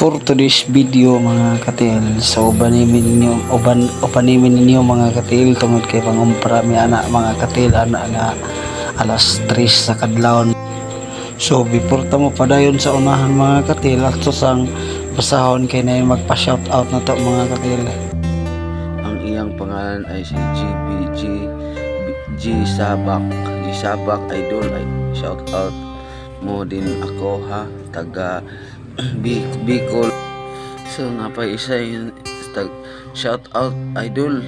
For today's video mga katil, so upanimin ninyo mga katil tungod kay pangumpra mi anak mga katil, anak nga alas 3 sa kadlawon. So before ta mo padayon sa unahan mga katil, ato sang basahon kay na magpa-shout out na to mga katil. Ang iyang pangalan ay si GBG G Sabak. G Sabak idol, ay shout out mo din ako ha, taga Bicol. So nga pa isa yung shout out idol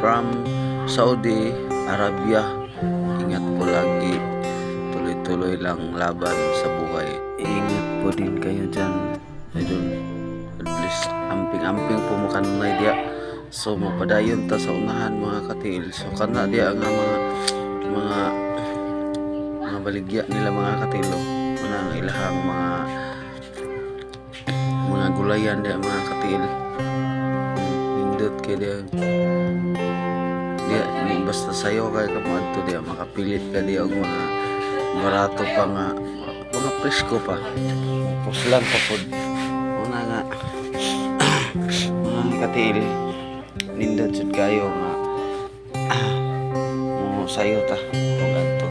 from Saudi Arabia. Ingat po lagi, tuloy-tuloy lang laban sa buhay. Ingat po din kayo dyan idol. God bless. Amping-amping po mo kanunay dia. So mapadayon ta sa unahan mga katil. So kana dia nga mga baligya nila mga katilo. Unang ilahang mga gulayan dia mga katil. Hindot kay dia basta sayo kay kamadto dia makapilit ka dia og mga barato pa nga mga presko pa. Puslan pa pod. Una nga mga katil nindot jud kayo nga mo sayo ta og adto.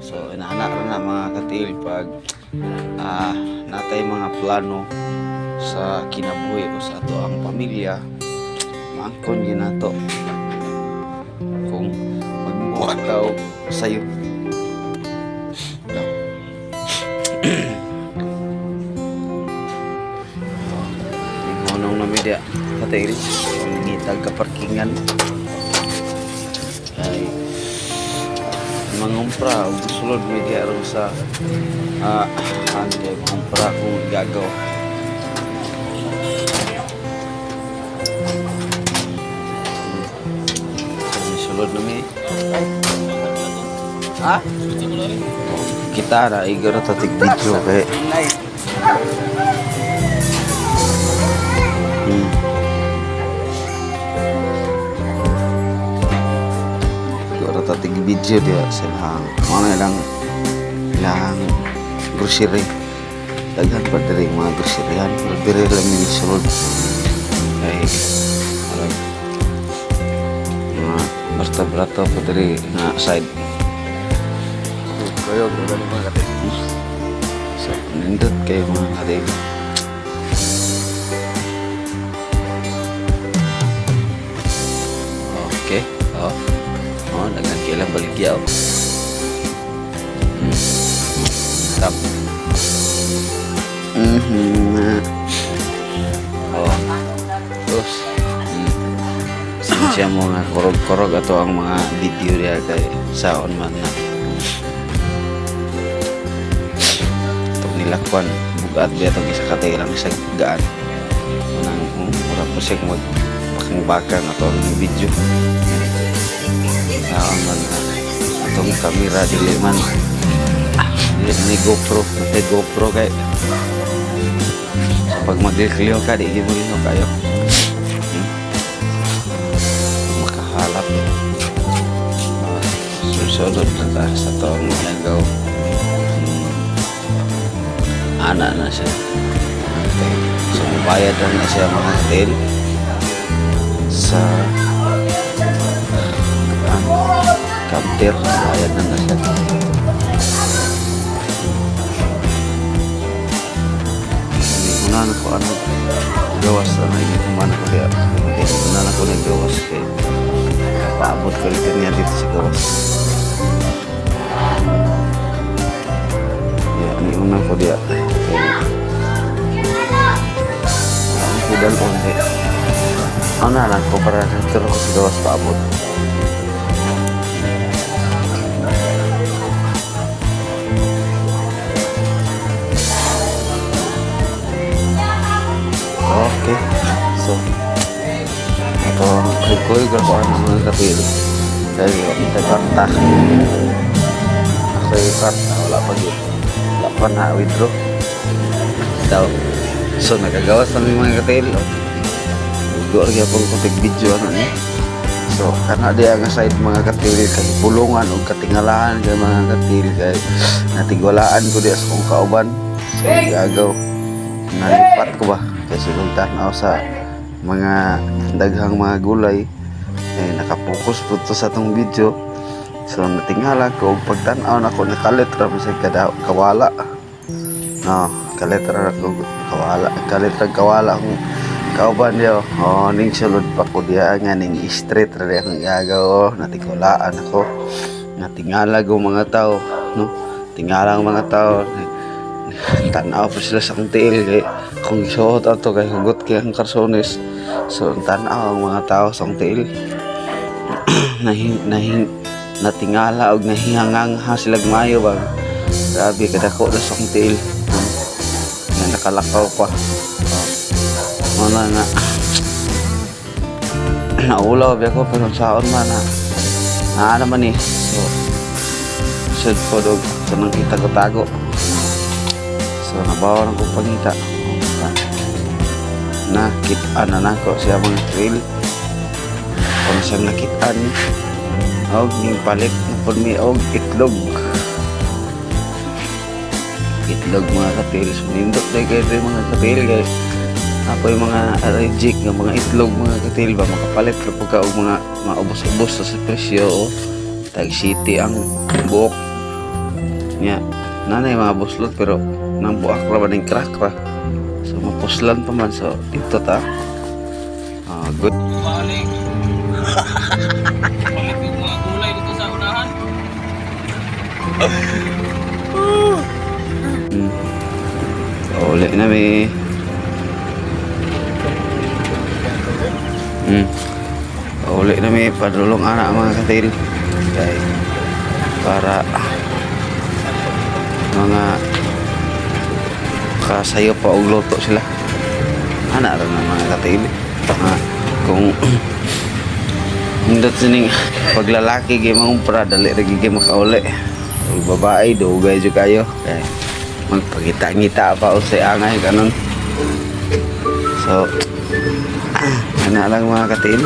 So inaanak na mga katil pag natay mga plano sa kinabuhi o sa ato ang pamilya, maangkon ginato kung magbuhat daw sayo. Ngunong na media katil ngitag kaparkingan ay mangumpra og sulod media ron sa mangumpra kung gagaw. Sulod na mi kita na igara tatig video kay tatig video dia silang mana ilang grocery daghan pa diri mga groceryan diri lang ni sulod kay mga basta-basta pa diri nga side kayo mga katil. So nindot kayo mga katil. Okay, dengan kailang baligya tap terus siya mo nga korog-korog ato ang mga video dia kay saon man na itong nilakwan bugat biya itong isa katay lang isa gaan mura po siya magpakang-bakang ato ang video saon man na itong kamera diliman ni GoPro kay pag mag-clio ka di mo rin kayo makahalap susunod na ta sa taong nagaw anak na siya so bayad na siya mga hotel sa kanter bayad na siya. Una na ko gawas na hindi kumana ko kaya una na ko gawas kaya paabot ko rin niya dito sa gawas. Yan, una ko dia ang kudan konti ano na lang ko para terus ko sa gawas paabot. Okay, so ito kuy ko ang mga kapil kaya kita kontak ako ikat wala pa yun wala pa na withdraw daw. So nagagawas namin mga kapil gugur kaya pong kontak video ano niya. So karena dia nga side mga kapil kay pulungan o katingalahan kay mga kapil kay natigwalaan ko dia sa kong kauban so gagaw nalipat ko ba kasi kung tanaw sa mga daghang mga gulay nakapokus po to sa tong video. So natingala ko pagtanaw na ko nakalit ra sa kawala no, kalit ra ko kawala kung kauban niyo ning sulod pa ko diya nga ning street ra akong gagaw natikulaan ako natingala ko mga tao no, tingala ang mga tao tanaw pa sila sa akong tiil kay kung isuot ato kay hugot kay ang karsones. So tanaw ang mga tao sa akong tiil natingala og nahihangang silag mayo ba, grabe kadako na sa akong tiil na nakalakaw pa wala na naulaw biya ko pero saon man na naman so should po dog so nang kita ko tago so nabawa ng kong pangita nakitaan na nako siya mga trail kung siyang nakitaan og ning palit po mi og itlog mga katil so nindot na kayo mga katil kay ako yung mga allergic ng mga itlog mga katil ba makapalit na po ka og mga maubos-ubos sa presyo tag city ang buok nya nanay mga buslot pero nang buak ra ba ning crack ra so mapuslan pa man so ito ta good balik yung mga gulay dito sa unahan. uli na may uli na may padulong anak mga katil kay para mga kasayo pa og luto sila anak rin ng mga katil kung hindot sining paglalaki kay mangumpra dali rin kay makauli kung babae dugay dyo kayo kay magpagita-ngita pa o sa angay kanon so kana lang mga katil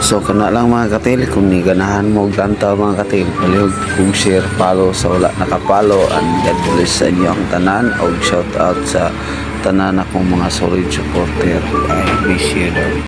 so kana lang mga katil kung ni ganahan mo og tantaw mga katil palihog kung share follow sa wala nakapalo and God bless sa inyo ang tanan og shout out sa tanan akong mga solid supporter I miss you daw.